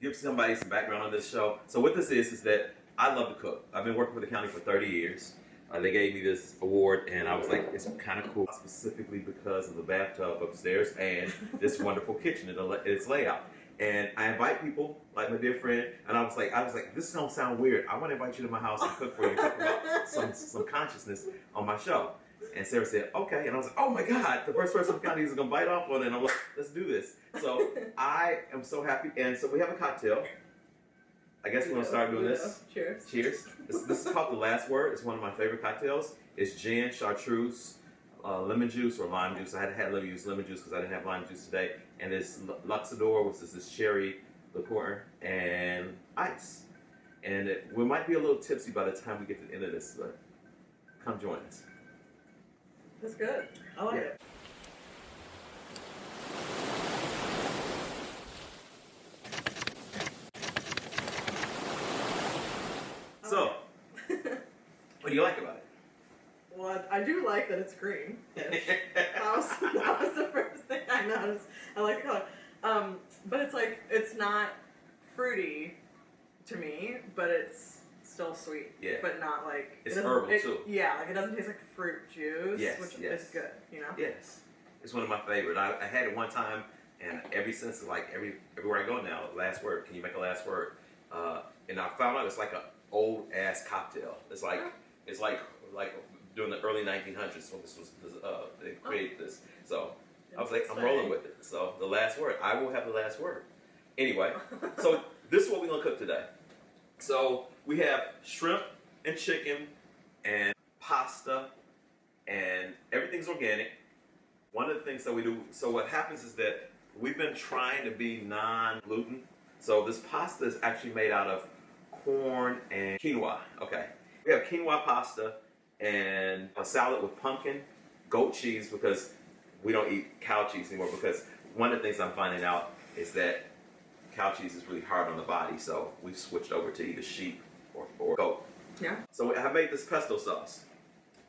give somebody some background on this show. So what this is that I love to cook. I've been working for the county for 30 years. They gave me this award, and I was like, it's kind of cool, specifically because of the bathtub upstairs and this wonderful kitchen and its layout. And I invite people, like my dear friend, and I was like, this is gonna sound weird. I want to invite you to my house and cook for you, talk about some consciousness on my show. And Sarah said, okay. And I was like, oh my God, the first person in the county is gonna bite off on it. And I'm like, let's do this. So I am so happy. And so we have a cocktail. I guess we're gonna start doing this. Cheers. Cheers. This is called The Last Word. It's one of my favorite cocktails. It's gin, chartreuse, lemon juice or lime juice. I had to use lemon juice because I didn't have lime juice today. And it's Luxador, which is this cherry liqueur, and ice. And we might be a little tipsy by the time we get to the end of this, but come join us. That's good. I like it. So, what do you like about it? Well, I do like that it's green. that was the first thing I noticed. I like the color. But it's like, it's not fruity to me, but it's still sweet. Yeah. But not like... It's herbal too. Yeah, like it doesn't taste like fruit juice, which yes. is good, you know? Yes. It's one of my favorites. I had it one time, and ever since, like, everywhere I go now, last word, can you make a last word? And I found out it's like an old ass cocktail. It's like during the early 1900s when this was they created this. So I was like, I'm rolling with it. So the last word, I will have the last word. Anyway, so this is what we're gonna cook today. So we have shrimp and chicken and pasta, and everything's organic. One of the things that we do, so what happens is that we've been trying to be non-gluten. So this pasta is actually made out of corn and quinoa. Okay, we have quinoa pasta and a salad with pumpkin, goat cheese, because we don't eat cow cheese anymore, because one of the things I'm finding out is that cow cheese is really hard on the body, so we've switched over to either sheep or goat. Yeah. So I made this pesto sauce.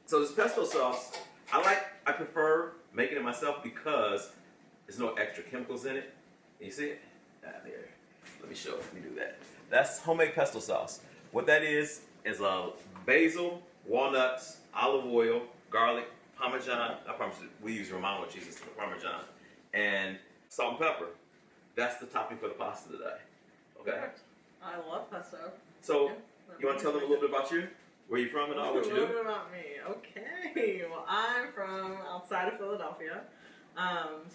So this pesto sauce, I prefer making it myself because there's no extra chemicals in it. Can you see it? There. Let me show you. Let me do that. That's homemade pesto sauce. What that is basil, walnuts, olive oil, garlic, Parmesan. I promise you, we use Romano cheese instead of Parmesan, and salt and pepper. That's the topping for the pasta today. Okay. Perfect. I love pesto. So you want to tell them a little bit about you? Where you from and all? What you do? A little bit about me. Okay. Well, I'm from outside of Philadelphia.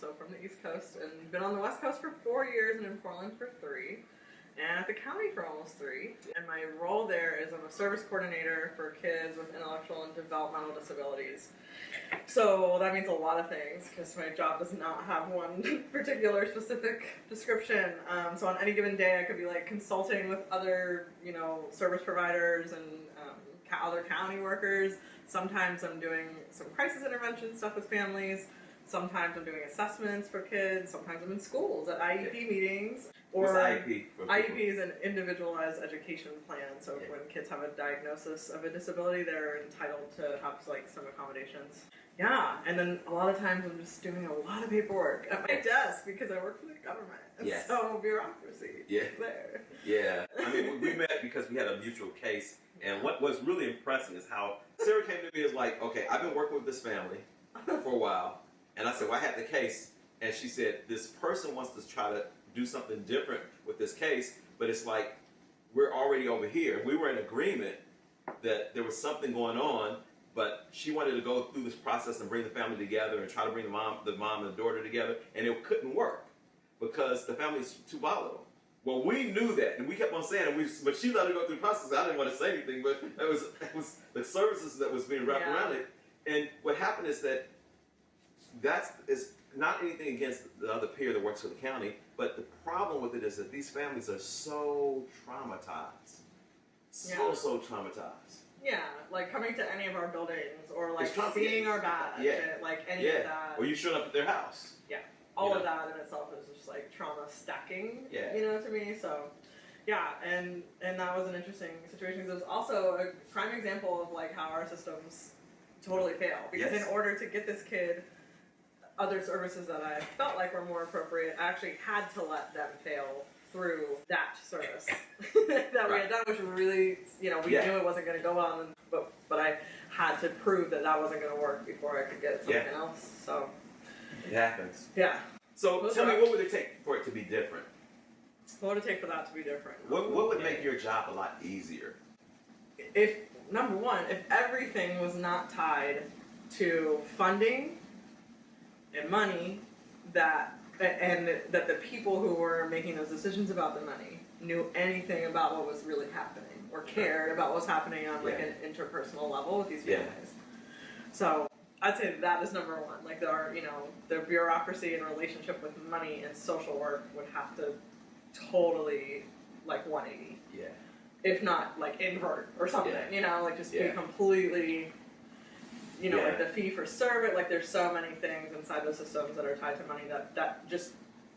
So from the East Coast, and been on the West Coast for 4 years and in Portland for 3. And at the county for almost 3. And my role there is I'm a service coordinator for kids with intellectual and developmental disabilities. So that means a lot of things, because my job does not have one particular specific description. So on any given day I could be like consulting with other, service providers and other county workers. Sometimes I'm doing some crisis intervention stuff with families. Sometimes I'm doing assessments for kids. Sometimes I'm in schools at IEP meetings. What's IEP? IEP is an individualized education plan. So when kids have a diagnosis of a disability, they're entitled to have some accommodations. Yeah, and then a lot of times I'm just doing a lot of paperwork at my desk because I work for the government. Yes. So bureaucracy. Yeah. There. Yeah. I mean, we met because we had a mutual case, and what was really impressive is how Sarah came to me as like, okay, I've been working with this family for a while. And I said, well, I had the case. And she said, this person wants to try to do something different with this case, but it's like, we're already over here. We were in agreement that there was something going on, but she wanted to go through this process and bring the family together and try to bring the mom and the daughter together, and it couldn't work because the family is too volatile. Well, we knew that, and we kept on saying it, but she let her go through the process. I didn't want to say anything, but it was the services that was being wrapped around it. And what happened is that is not anything against the other peer that works for the county, but the problem with it is that these families are so traumatized. So traumatized. Yeah, like coming to any of our buildings or like seeing our badge, like any of that. Or you showing up at their house. Yeah, all of that in itself is just like trauma stacking, to me. So, yeah, and that was an interesting situation. It was also a prime example of like how our systems totally fail. Because in order to get this kid other services that I felt like were more appropriate, I actually had to let them fail through that service that we had done, which really, you know, we knew it wasn't going to go well, but I had to prove that that wasn't going to work before I could get something else. So it happens. Yeah. So tell me, what would it take for it to be different? What would it take for that to be different? What would make your job a lot easier? If, number one, if everything was not tied to funding and money, and that the people who were making those decisions about the money knew anything about what was really happening or cared about what was happening on like an interpersonal level with these families. So I'd say that is number one. Like the bureaucracy and relationship with money and social work would have to totally like 180. Yeah. If not like invert or something, you know, like just be completely, you know, like the fee for service. Like there's so many things inside those systems that are tied to money that just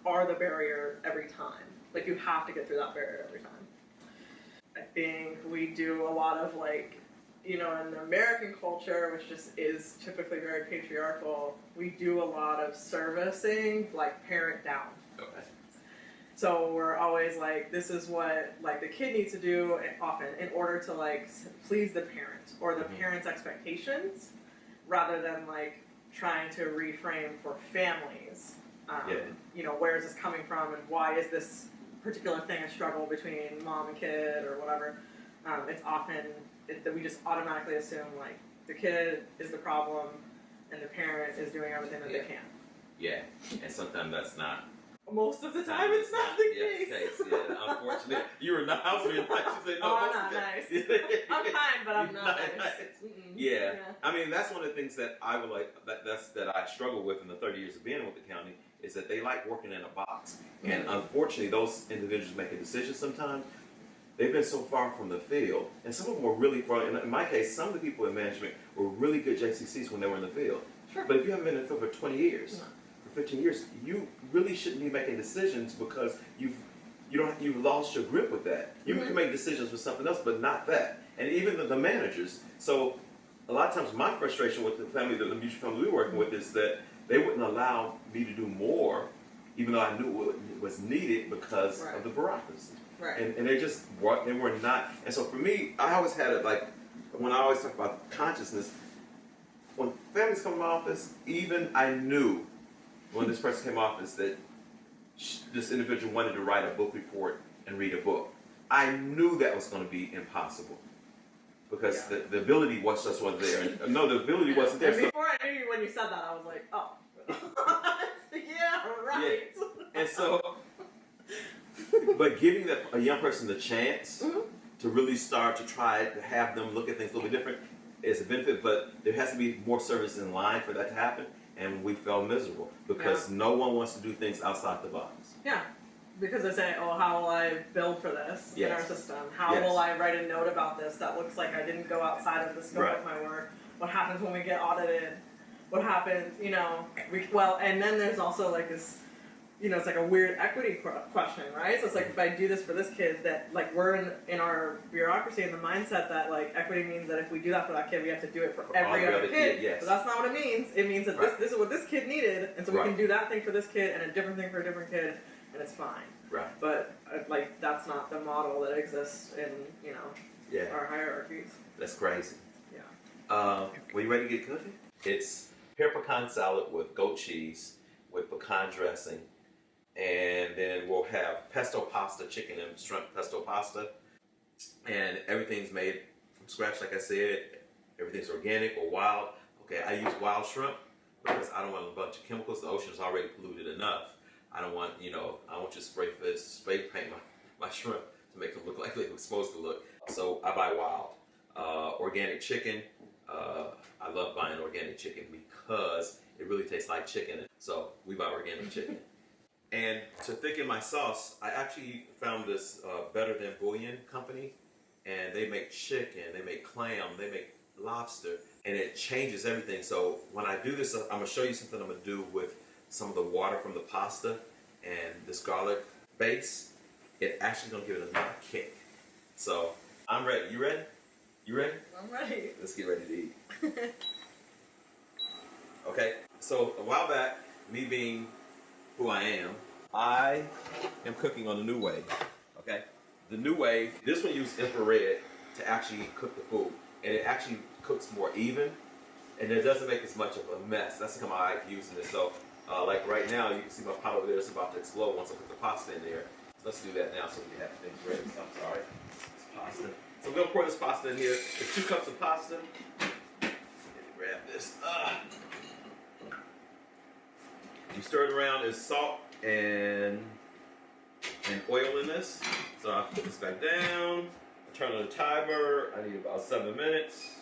are the barrier every time. Like you have to get through that barrier every time. I think we do a lot of like, you know, in the American culture, which just is typically very patriarchal, we do a lot of servicing, like parent down. Okay. So we're always like, this is what like the kid needs to do often in order to like please the parent or the parent's expectations, rather than like trying to reframe for families. You know, where is this coming from, and why is this particular thing a struggle between mom and kid or whatever? It's often that we just automatically assume like the kid is the problem and the parent is doing everything that they can. Yeah, and sometimes that's not. Most of the time, it's not the case. Yeah, unfortunately, you were not. I was being nice. You said no. I'm not nice. I'm kind, but I'm not nice. Yeah, I mean that's one of the things that I would like. That I struggle with in the 30 years of being with the county is that they like working in a box, and unfortunately, those individuals make a decision sometimes. They've been so far from the field, and some of them were really far. In my case, some of the people in management were really good JCCs when they were in the field. Sure. But if you haven't been in the field for 20 years. 15 years, you really shouldn't be making decisions because you've lost your grip with that. You can make decisions with something else, but not that. And even the managers. So a lot of times, my frustration with the mutual family we were working with is that they wouldn't allow me to do more, even though I knew what was needed because of the bureaucracy. Right. And they were not. And so for me, I always had it like when I always talk about consciousness. When families come to my office, even I knew. When this person came off is that this individual wanted to write a book report and read a book. I knew that was going to be impossible because the ability was just wasn't there. No, the ability wasn't there. And before I knew you when you said that, I was like, oh, yeah, right. Yeah. And so, but giving a young person the chance to really start to try to have them look at things a little bit different is a benefit, but there has to be more service in line for that to happen. And we felt miserable because no one wants to do things outside the box. Yeah. Because they say, oh, how will I build for this in our system? How will I write a note about this that looks like I didn't go outside of the scope of my work? What happens when we get audited? What happens, you know? And then there's also like this, you know, it's like a weird equity question, right? So it's like if I do this for this kid, that like we're in our bureaucracy and the mindset that like equity means that if we do that for that kid, we have to do it for every other kid. But that's not what it means. It means that this is what this kid needed, and so we can do that thing for this kid and a different thing for a different kid, and it's fine. Right. But like that's not the model that exists in our hierarchies. That's crazy. Yeah. Were you ready to get cooking? It's pear pecan salad with goat cheese with pecan dressing. And then we'll have pesto pasta, chicken and shrimp pesto pasta. And everything's made from scratch, like I said. Everything's organic or wild. Okay, I use wild shrimp because I don't want a bunch of chemicals. The ocean's already polluted enough. I don't want, I want you to spray paint my shrimp to make them look like they were supposed to look. So I buy wild. Organic chicken. I love buying organic chicken because it really tastes like chicken. So we buy organic chicken. And to thicken my sauce, I actually found this Better Than Bouillon company, and they make chicken, they make clam, they make lobster, and it changes everything. So when I do this, I'm going to show you something I'm going to do with some of the water from the pasta and this garlic base. It actually going to give it another kick. So I'm ready. You ready? You ready? I'm ready. Let's get ready to eat. Okay, so a while back, me being who I am, I am cooking on the new way. Okay, the new way. This one uses infrared to actually cook the food, and it actually cooks more even, and it doesn't make as much of a mess. That's how I like using this. So, like right now, you can see my pot over there is about to explode once I put the pasta in there. Let's do that now so we have things ready. I'm sorry, it's pasta. So we're gonna pour this pasta in here. It's 2 cups of pasta. Let me grab this. You stir it around. There's salt and oil in this. So I'll put this back down. I turn on the timer. I need about 7 minutes.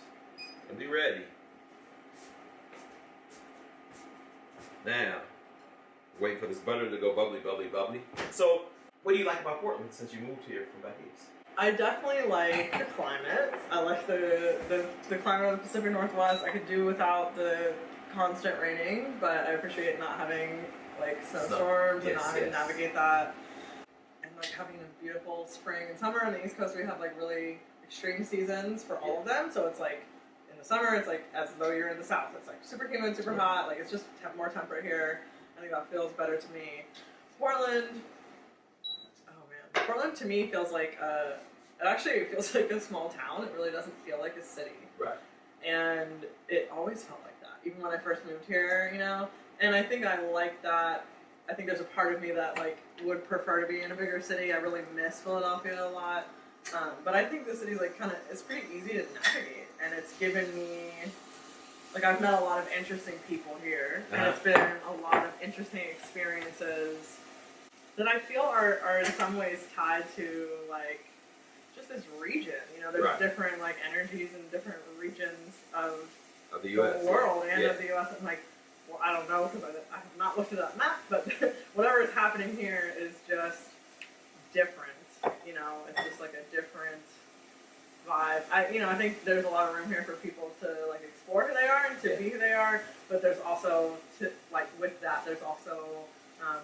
And be ready. Now, wait for this butter to go bubbly, bubbly, bubbly. So, what do you like about Portland since you moved here from back east? I definitely like the climate. I like the climate of the Pacific Northwest. I could do without the constant raining, but I appreciate not having like snowstorms and not having to navigate that. And like having a beautiful spring and summer. On the East Coast we have like really extreme seasons for all of them. So it's like in the summer it's like as though you're in the South. It's like super humid, super hot. Like it's just more temperate here. I think that feels better to me. Portland, oh man, Portland to me feels like it actually feels like a small town. It really doesn't feel like a city. Right. And it always felt like that, even when I first moved here, you know? And I think I like that. I think there's a part of me that, like, would prefer to be in a bigger city. I really miss Philadelphia a lot. But I think the city's, like, kind of, it's pretty easy to navigate. And it's given me, like, I've met a lot of interesting people here. And it's been a lot of interesting experiences that I feel are in some ways tied to, like, just this region, you know, there's different like energies in different regions of the US, world and of the U.S. I'm like, well, I don't know because I have not looked at that map, but whatever is happening here is just different. You know, it's just like a different vibe. I think there's a lot of room here for people to like explore who they are and to be who they are, but there's also with that, there's also I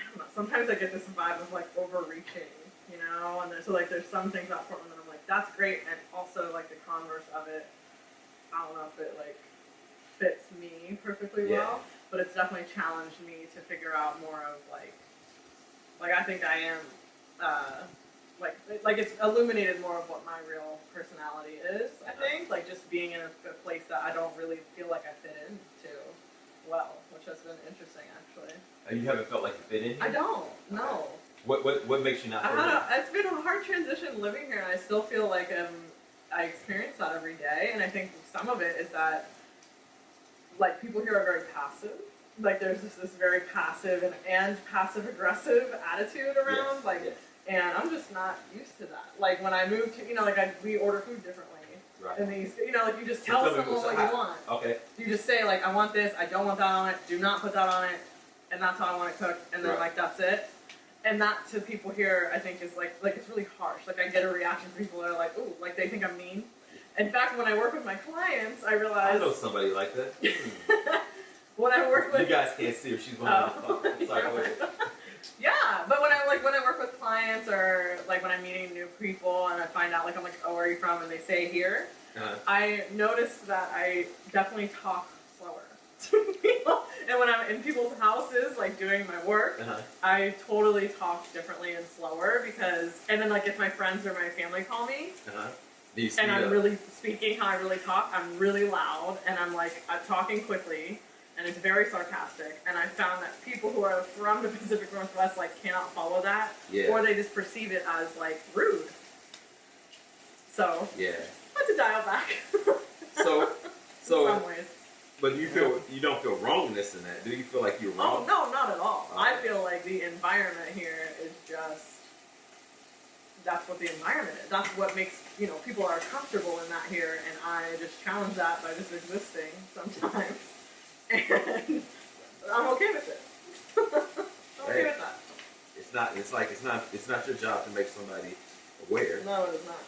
don't know. Sometimes I get this vibe of like overreaching. You know, and there's some things about Portland that I'm like, that's great, and also like the converse of it, I don't know if it like fits me perfectly well, but it's definitely challenged me to figure out more of like I think I am, like it's illuminated more of what my real personality is. I think like just being in a place that I don't really feel like I fit into well, which has been interesting actually. You haven't felt like you fit in here? I don't. No. What makes you not fit in? It's been a hard transition living here, and I still feel like I experience that every day. And I think some of it is that, like, people here are very passive. Like, there's this very passive and passive aggressive attitude around. And I'm just not used to that. Like when I moved to, you know, like we order food differently. Right. And these, you know, like you just tell someone what you want. Okay. You just say like, I want this. I don't want that on it. Do not put that on it. And that's how I want it cooked. And then like that's it. And that to people here, I think, is like it's really harsh. Like I get a reaction from people that are like, ooh, like they think I'm mean. In fact, when I work with my clients, I realize I know somebody like that. When I work with you guys can't see her; she's going on the phone. It's like, yeah, but when I work with clients or like when I'm meeting new people and I find out like I'm like, oh, where are you from? And they say here, I notice that I definitely talk slower to people. And when I'm in people's houses, like doing my work, I totally talk differently and slower because, and then like if my friends or my family call me, and I'm really speaking how I really talk, I'm really loud and I'm talking quickly and it's very sarcastic. And I found that people who are from the Pacific Northwest like cannot follow that, or they just perceive it as like rude. So I had to dial back. so in some ways. But you don't feel wrongness in that? Do you feel like you're wrong? Oh, no, not at all. Okay. I feel like the environment here is just, that's what the environment is. That's what makes, you know, people are comfortable in that here, and I just challenge that by just existing sometimes. And I'm okay with it. I'm okay with that. It's not your job to make somebody aware. No, it is not.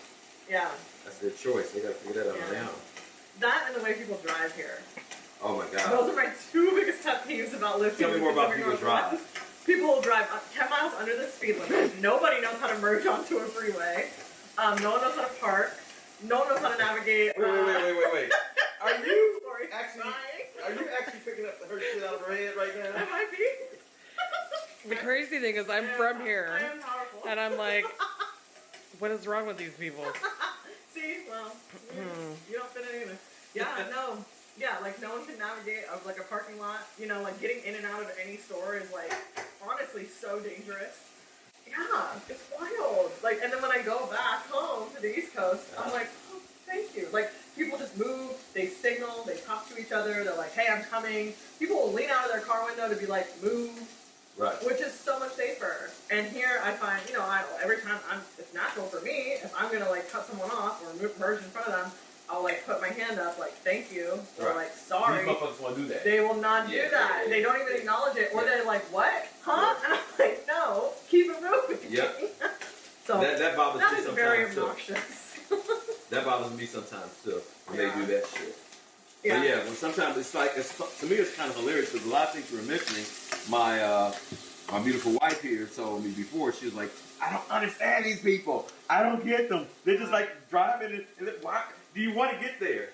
Yeah. That's their choice. They gotta figure that out on their own. That and the way people drive here. Oh my God. Those are my two biggest pet peeves about living. Tell me more about people drive. People will drive 10 miles under the speed limit. Nobody knows how to merge onto a freeway. No one knows how to park. No one knows how to navigate. Wait. Are you actually picking up her shit out of her head right now? It might be. The crazy thing is I'm from here. I am powerful. And I'm like, what is wrong with these people? See, well, you don't fit in either. Yeah, no. Yeah, like no one can navigate of like a parking lot. You know, like getting in and out of any store is like honestly so dangerous. Yeah, it's wild. Like, and then when I go back home to the East Coast, I'm like, oh, thank you. Like, people just move, they signal, they talk to each other. They're like, hey, I'm coming. People will lean out of their car window to be like, move. Right. Which is so much safer. And here I find, you know, every time it's natural for me, if I'm gonna like cut someone off or merge in front of them, I'll like put my hand up, like thank you, or like sorry. These motherfuckers want to do that. They will not do that. They don't even acknowledge it, or they're like, what? Huh? And I'm like, no, keep it moving. Yep. So that bothers me is sometimes very too. obnoxious. That bothers me sometimes too when they do that shit. Yeah. But yeah, when sometimes it's like to me it's kind of hilarious because a lot of things you were mentioning. My beautiful wife here told me before, she was like, I don't understand these people. I don't get them. They're just like driving and why do you want to get there?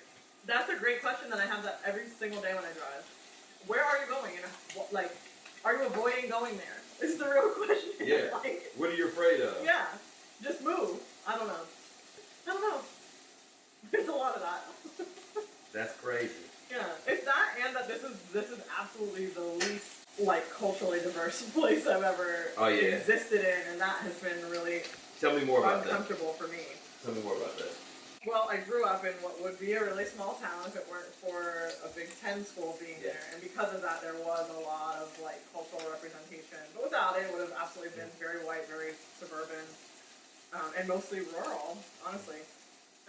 That's a great question that I have that every single day when I drive. Where are you going? And like, are you avoiding going there? This is the real question. Yeah. Like, What are you afraid of? yeah. Just move. I don't know. There's a lot of that. That's crazy. Yeah. It's that and that this is absolutely the least like culturally diverse place I've ever existed in, and that has been really Tell me more about that. uncomfortable for me. Tell me more about that. Well, I grew up in what would be a really small town if it weren't for a Big Ten school being there, and because of that, there was a lot of like cultural representation. But without it, it would have absolutely been very white, very suburban, and mostly rural, honestly.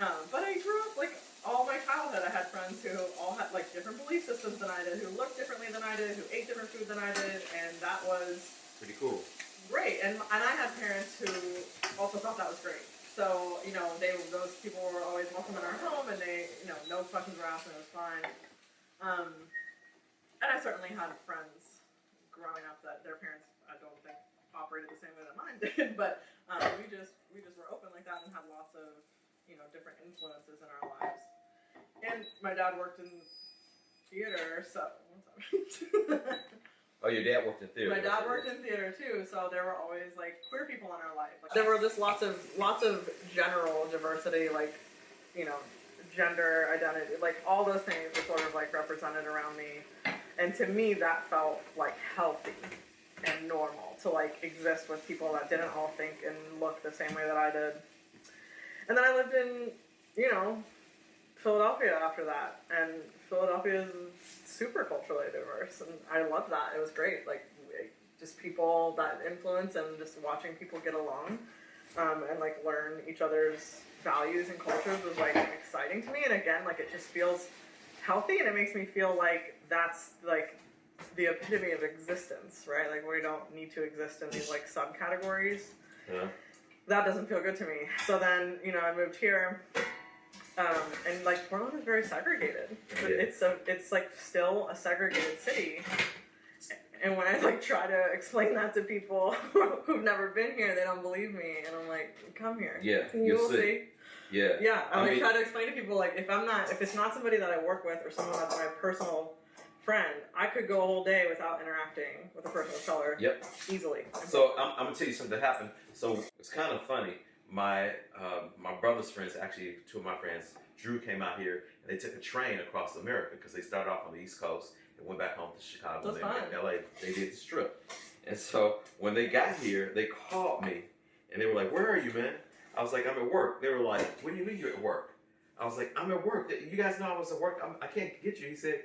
But I grew up like all my childhood. I had friends who all had like different belief systems than I did, who looked differently than I did, who ate different food than I did, and that was Pretty cool. great. And I had parents who also thought that was great. So, you know, those people were always welcome in our home, and they, you know, no questions were asked, and it was fine. And I certainly had friends growing up that their parents, I don't think, operated the same way that mine did, but we just were open like that and had lots of, you know, different influences in our lives. And my dad worked in theater, so Oh, your dad worked in theater. my dad worked in theater too, so there were always like queer people in our life. Like, there were just lots of general diversity, like, you know, gender identity, like all those things were sort of like represented around me. And to me, that felt like healthy and normal to like exist with people that didn't all think and look the same way that I did. And then I lived in, you know, Philadelphia after that, and Philadelphia is super culturally diverse, and I loved that. It was great, like just people that influence and just watching people get along, and like learn each other's values and cultures was like exciting to me. And again, like it just feels healthy, and it makes me feel like that's like the epitome of existence, right? Like we don't need to exist in these like subcategories. Yeah. That doesn't feel good to me. So then, you know, I moved here. And like Portland is very segregated. It's like still a segregated city. And when I like try to explain that to people who've never been here, they don't believe me. And I'm like, come here. Yeah, You'll see. Yeah. Yeah. I try to explain to people like if it's not somebody that I work with or someone that's my personal friend, I could go a whole day without interacting with a person of color. Yep. Easily. So I'm gonna tell you something that happened. So it's kind of funny. My brother's friends, actually two of my friends, Drew, came out here and they took a train across America because they started off on the East Coast and went back home to Chicago and then LA. They did the strip. And so when they got here, they called me and they were like, "Where are you, man?" I was like, "I'm at work." They were like, "What do you mean you're at work?" I was like, "I'm at work. You guys know I was at work. I can't get you." He said,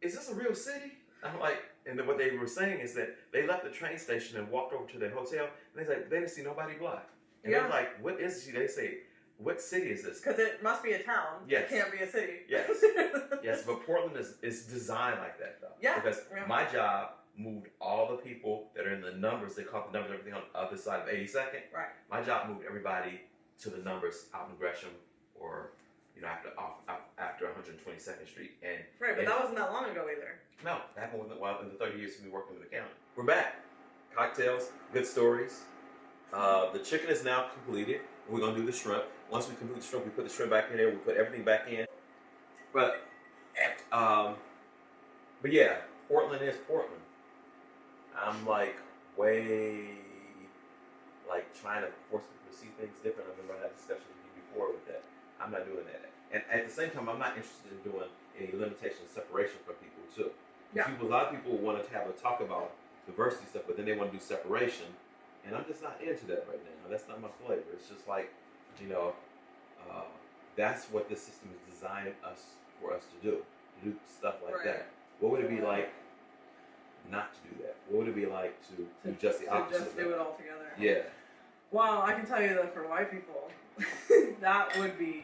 "Is this a real city?" I'm like, and then what they were saying is that they left the train station and walked over to their hotel, and they didn't see nobody black. And they're like, "What is?" They say, "What city is this?" Because it must be a town. Yes. It can't be a city. Yes. Yes, but Portland is designed like that, though. Yeah. Because my job moved all the people that are in the numbers. They caught the numbers, everything on the other side of 82nd. Right. My job moved everybody to the numbers out in Gresham or, you know, after 122nd Street. Right, but that wasn't that long ago either. No, that happened in the 30 years we've been working in the county. We're back. Cocktails, good stories. The chicken is now completed. We're going to do the shrimp. Once we complete the shrimp, we put the shrimp back in there. We put everything back in. But yeah, Portland is Portland. I'm like way like trying to force people to see things different. I remember I had a discussion with you before with that. I'm not doing that. And at the same time, I'm not interested in doing any limitation separation for people too. Yeah. A lot of people want to have a talk about diversity stuff, but then they want to do separation, and I'm just not into that right now. That's not my flavor. It's just like, you know, that's what this system is designed for us to do stuff like Right. that. What would it be like not to do that? What would it be like to do just the opposite? To just do it all together. Yeah. Well, I can tell you that for white people, that would be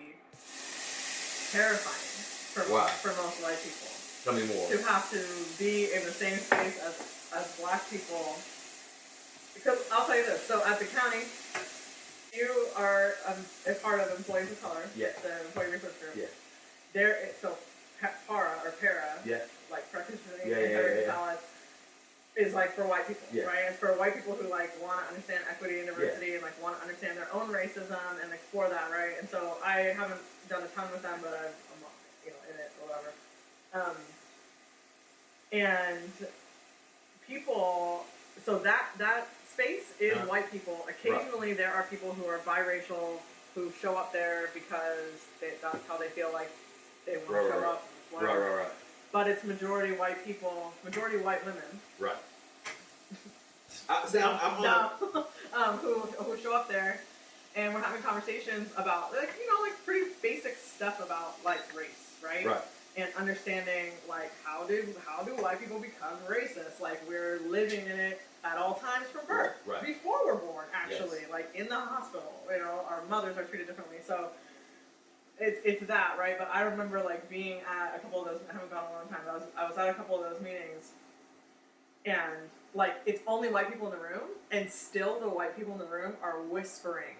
terrifying for most white people. Tell me more. To have to be in the same space as black people. Because I'll tell you this, so at the county, you are a part of Employees of Color, Yeah. the Employee Resource Group. Yeah. So para, Yeah. like practitioners Yeah, and yeah, heritage yeah. talent, is like for white people, Yeah. right? It's for white people who like want to understand equity and diversity and like want to understand their own racism and explore that, right? And so I haven't done a ton with them, but I'm in it or whatever. And people, so that space is white people. Occasionally there are people who are biracial who show up there because that's how they feel like they want to show up. Whatever. Right. But it's majority white people, majority white women. Right. Who show up there, and we're having conversations about like pretty basic stuff about like race, right? Right. And understanding like how do white people become racist? Like we're living in it at all times from birth, Right. before we're born, actually, Yes. like in the hospital. Our mothers are treated differently, so. It's that, right? But I remember like being at a couple of those. I haven't gone in a long time. But I was at a couple of those meetings, and like it's only white people in the room, and still the white people in the room are whispering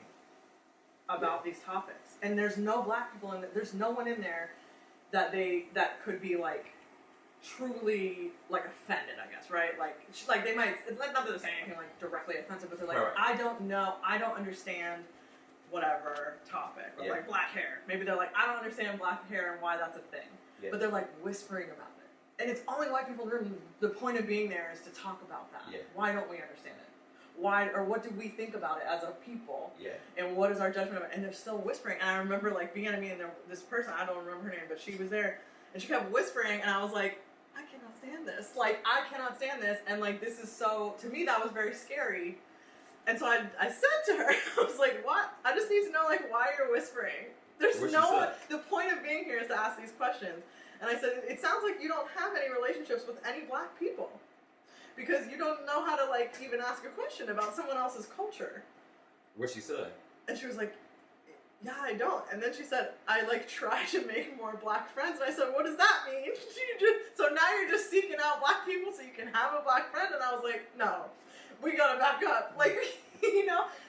about these topics. And there's no black people in there. There's no one in there that could be like truly like offended, I guess, right? Like they might not that they're saying anything like directly offensive, but they're like, Right. I don't know, I don't understand. Whatever topic, or like black hair. Maybe they're like, I don't understand black hair and why that's a thing. Yeah. But they're like whispering about it. And it's only white people in the room. The point of being there is to talk about that. Yeah. Why don't we understand it? Why, or what do we think about it as a people? Yeah. And what is our judgment of it? And they're still whispering. And I remember like being at a meeting, this person, I don't remember her name, but she was there, and she kept whispering, and I was like, I cannot stand this. Like, I cannot stand this. And like, this is so, to me, that was very scary. And so I said to her, I was like, what? I just need to know, like, why you're whispering. There's What'd no she one. say? The point of being here is to ask these questions. And I said, it sounds like you don't have any relationships with any black people. Because you don't know how to, like, even ask a question about someone else's culture. What'd she say? And she was like, yeah, I don't. And then she said, I, like, try to make more black friends. And I said, what does that mean? So now you're just seeking out black people so you can have a black friend? And I was like, no. We gotta back up, like,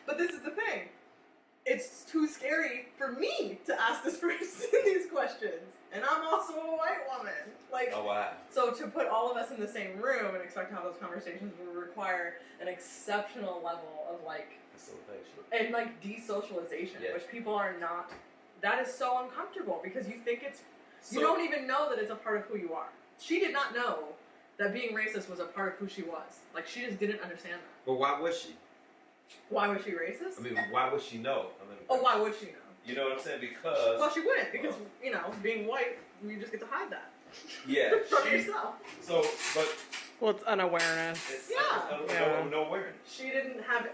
but this is the thing. It's too scary for me to ask this person these questions. And I'm also a white woman. Like, Oh wow. so to put all of us in the same room and expect to have those conversations would require an exceptional level of, like, Facilitation. and, like, desocialization, Yeah. which people are not, that is so uncomfortable because you think you So- don't even know that it's a part of who you are. She did not know that being racist was a part of who she was. Like, she just didn't understand that. But why was she? Why was she racist? I mean, why would she know? Why would she know? You know what I'm saying? Because Well, she wouldn't, because, being white, you just get to hide that from she, yourself. So, but Well, it's unawareness. it's, Yeah. no awareness. She didn't have,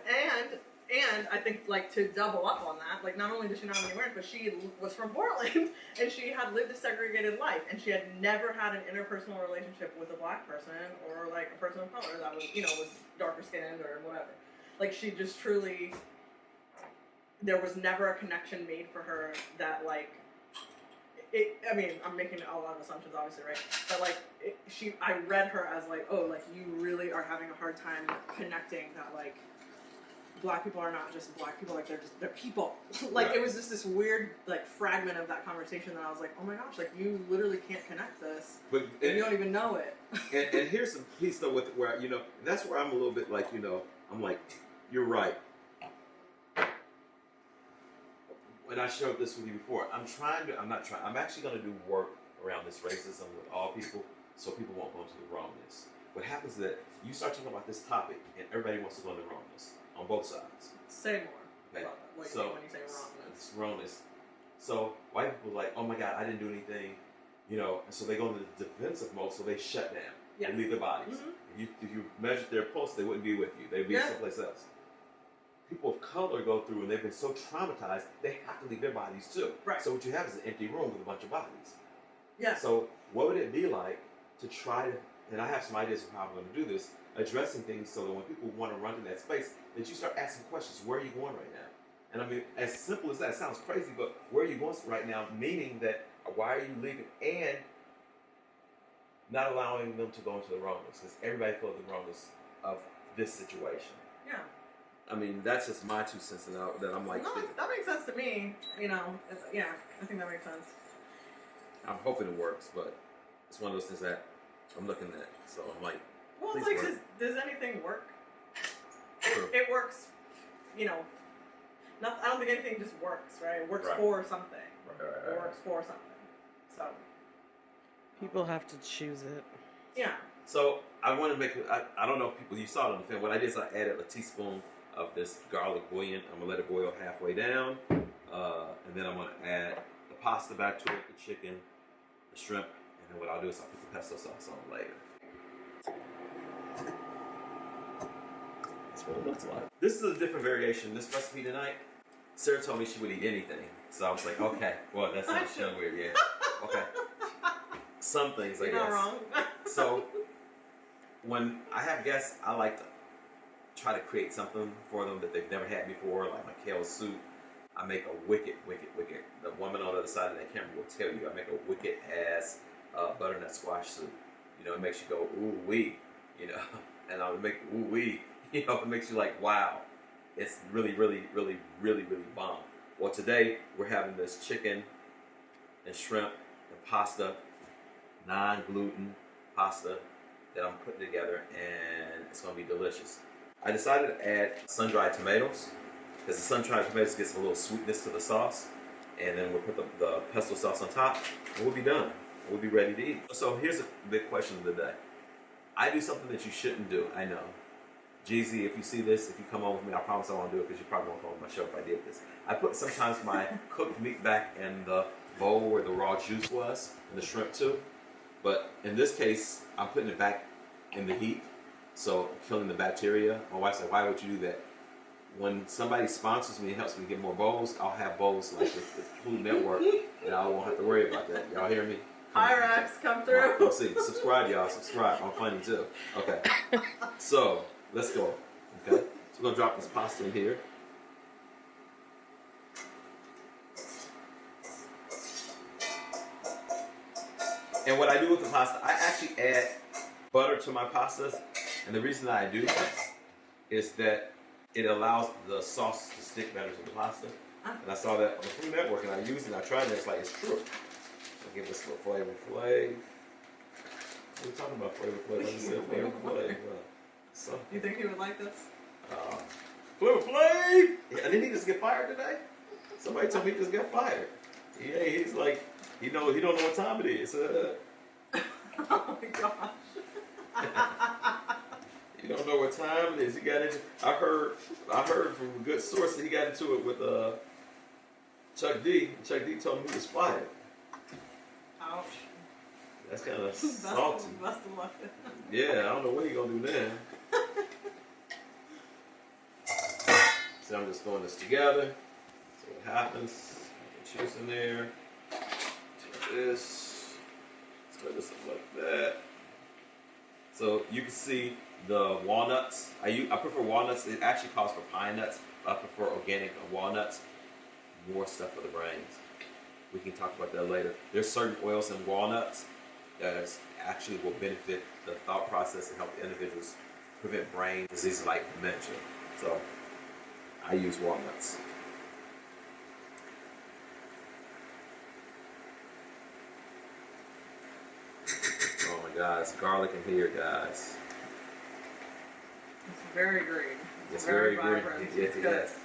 and I think, like, to double up on that, like, not only did she not have any awareness, but she was from Portland, and she had lived a segregated life, and she had never had an interpersonal relationship with a black person, or, like, a person of color that was, was darker skinned, or whatever. Like, she just truly, there was never a connection made for her that, like, I mean, I'm making a lot of assumptions, obviously, right? But, like, I read her as, like, oh, like, you really are having a hard time connecting that, like, black people are not just black people, like, they're people. Like, Right. It was just this weird, like, fragment of that conversation that I was like, oh my gosh, like, you literally can't connect this. But And you don't even know it. and here's some piece though with where that's where I'm a little bit like I'm like, you're right. When I showed this with you before, I'm actually going to do work around this racism with all people, so people won't go into the wrongness. what happens is that you start talking about this topic, and everybody wants to go in the wrongness on both sides. Say more Okay. about that. What do you mean when you say wrongness? It's wrongness. So white people are like, oh my God, I didn't do anything, you know, and so they go into the defensive mode, so they shut down. Yeah. They leave their bodies. Mm-hmm. If you measured their pulse, they wouldn't be with you. They'd be someplace else. People of color go through and they've been so traumatized, they have to leave their bodies too. Right. So what you have is an empty room with a bunch of bodies. Yeah. So what would it be like to try to, and I have some ideas of how I'm going to do this, addressing things so that when people want to run in that space, that you start asking questions, where are you going right now? And I mean, as simple as that, it sounds crazy, but where are you going right now? Meaning that, why are you leaving? And not allowing them to go into the wrongness, because everybody feels the wrongness of this situation. Yeah. I mean, that's just my 2 cents that I'm like. No, that makes sense to me. You know, yeah, I think that makes sense. I'm hoping it works, but it's one of those things that I'm looking at. So I'm like, well, it's like, does anything work? True. It works, you know. I don't think anything just works, right? It works for something. Right. It works for something. So People have to choose it. yeah. So I want to make. I don't know if people you saw it on the film. What I did is I added a teaspoon of this garlic bouillon. I'm gonna let it boil halfway down, and then I'm gonna add the pasta back to it, the chicken, the shrimp, and then what I'll do is I'll put the pesto sauce on later. That's what it looks like. This is a different variation. This recipe tonight, Sarah told me she would eat anything, so I was like, okay, well that's not showing weird, yeah. Okay. Some things, I guess. You're not wrong. So, when I have guests, I like to try to create something for them that they've never had before, like my kale soup. I make a wicked. The woman on the other side of that camera will tell you, I make a wicked ass butternut squash soup. You know, it makes you go, ooh wee, you know, and I'll make ooh wee, you know, it makes you like, wow, it's really bomb. Well, today we're having this chicken and shrimp and pasta, non-gluten pasta that I'm putting together, and it's going to be delicious. I decided to add sun-dried tomatoes because the sun-dried tomatoes gets a little sweetness to the sauce, and then we'll put the pesto sauce on top, and we'll be done. We'll be ready to eat. So here's a big question of the day. I do something that you shouldn't do, I know. Jeezy, if you see this, if you come on with me, I promise I won't do it because you probably won't come on my show if I did this. I put sometimes my cooked meat back in the bowl where the raw juice was, and the shrimp too. But in this case, I'm putting it back in the heat, so killing the bacteria. My wife said, why would you do that? When somebody sponsors me and helps me get more bowls, I'll have bowls like the Food Network, and I won't have to worry about that. Y'all hear me? Pyrex, come through. Let's see. Subscribe, y'all. Subscribe. I'm funny too. Okay. So, let's go. Okay. So we're going to drop this pasta in here. And what I do with the pasta, I actually add butter to my pastas. And the reason that I do that is that it allows the sauce to stick better to the pasta. And I saw that on the Food Network, and I used it, and I tried it, and it's like, it's true. I'll give this a little flavor. What are you talking about, flavor? I just said flavor. So, You think he would like this? Flavor. Yeah, didn't he just get fired today? Somebody told me he just got fired. Yeah, he's like, he don't know what time it is. Oh my gosh. You don't know what time it is. He got into. I heard from a good source that he got into it with Chuck D. Chuck D told him he was fired. Ouch. That's kind of salty. Best of luck. Yeah, I don't know what he gonna do now. So I'm just throwing this together. So what happens? Put cheese in there. Take this. Stir this up like that. So you can see the walnuts. I prefer walnuts. It actually calls for pine nuts. But I prefer organic walnuts. More stuff for the brains. We can talk about that later. There's certain oils in walnuts that actually will benefit the thought process and help individuals prevent brain diseases like dementia. So I use walnuts. Oh my God, it's garlic in here, guys. It's very green. It's very vibrant. green. Yes, yes.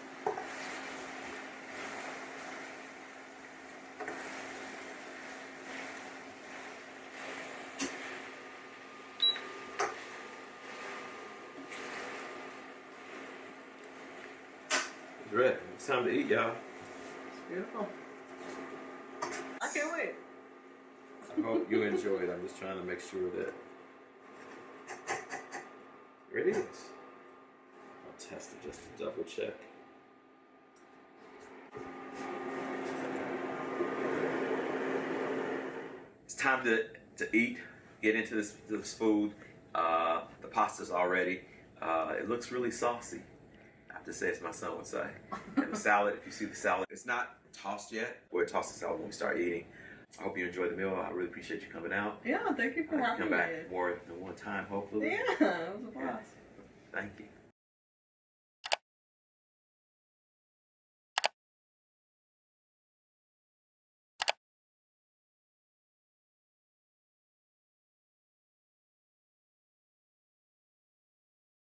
Ready. It's time to eat, y'all. It's beautiful. I can't wait. I hope you enjoy it. I'm just trying to make sure that here it is. I'll test it just to double check. It's time to eat, get into this food. The pasta's already. It looks really saucy. I have to say, as my son would say. And the salad, if you see the salad, it's not tossed yet. We'll toss the salad when we start eating. I hope you enjoy the meal. I really appreciate you coming out. Yeah, thank you for having Come me. back more than one time, hopefully. Yeah, it was a blast. Thank you.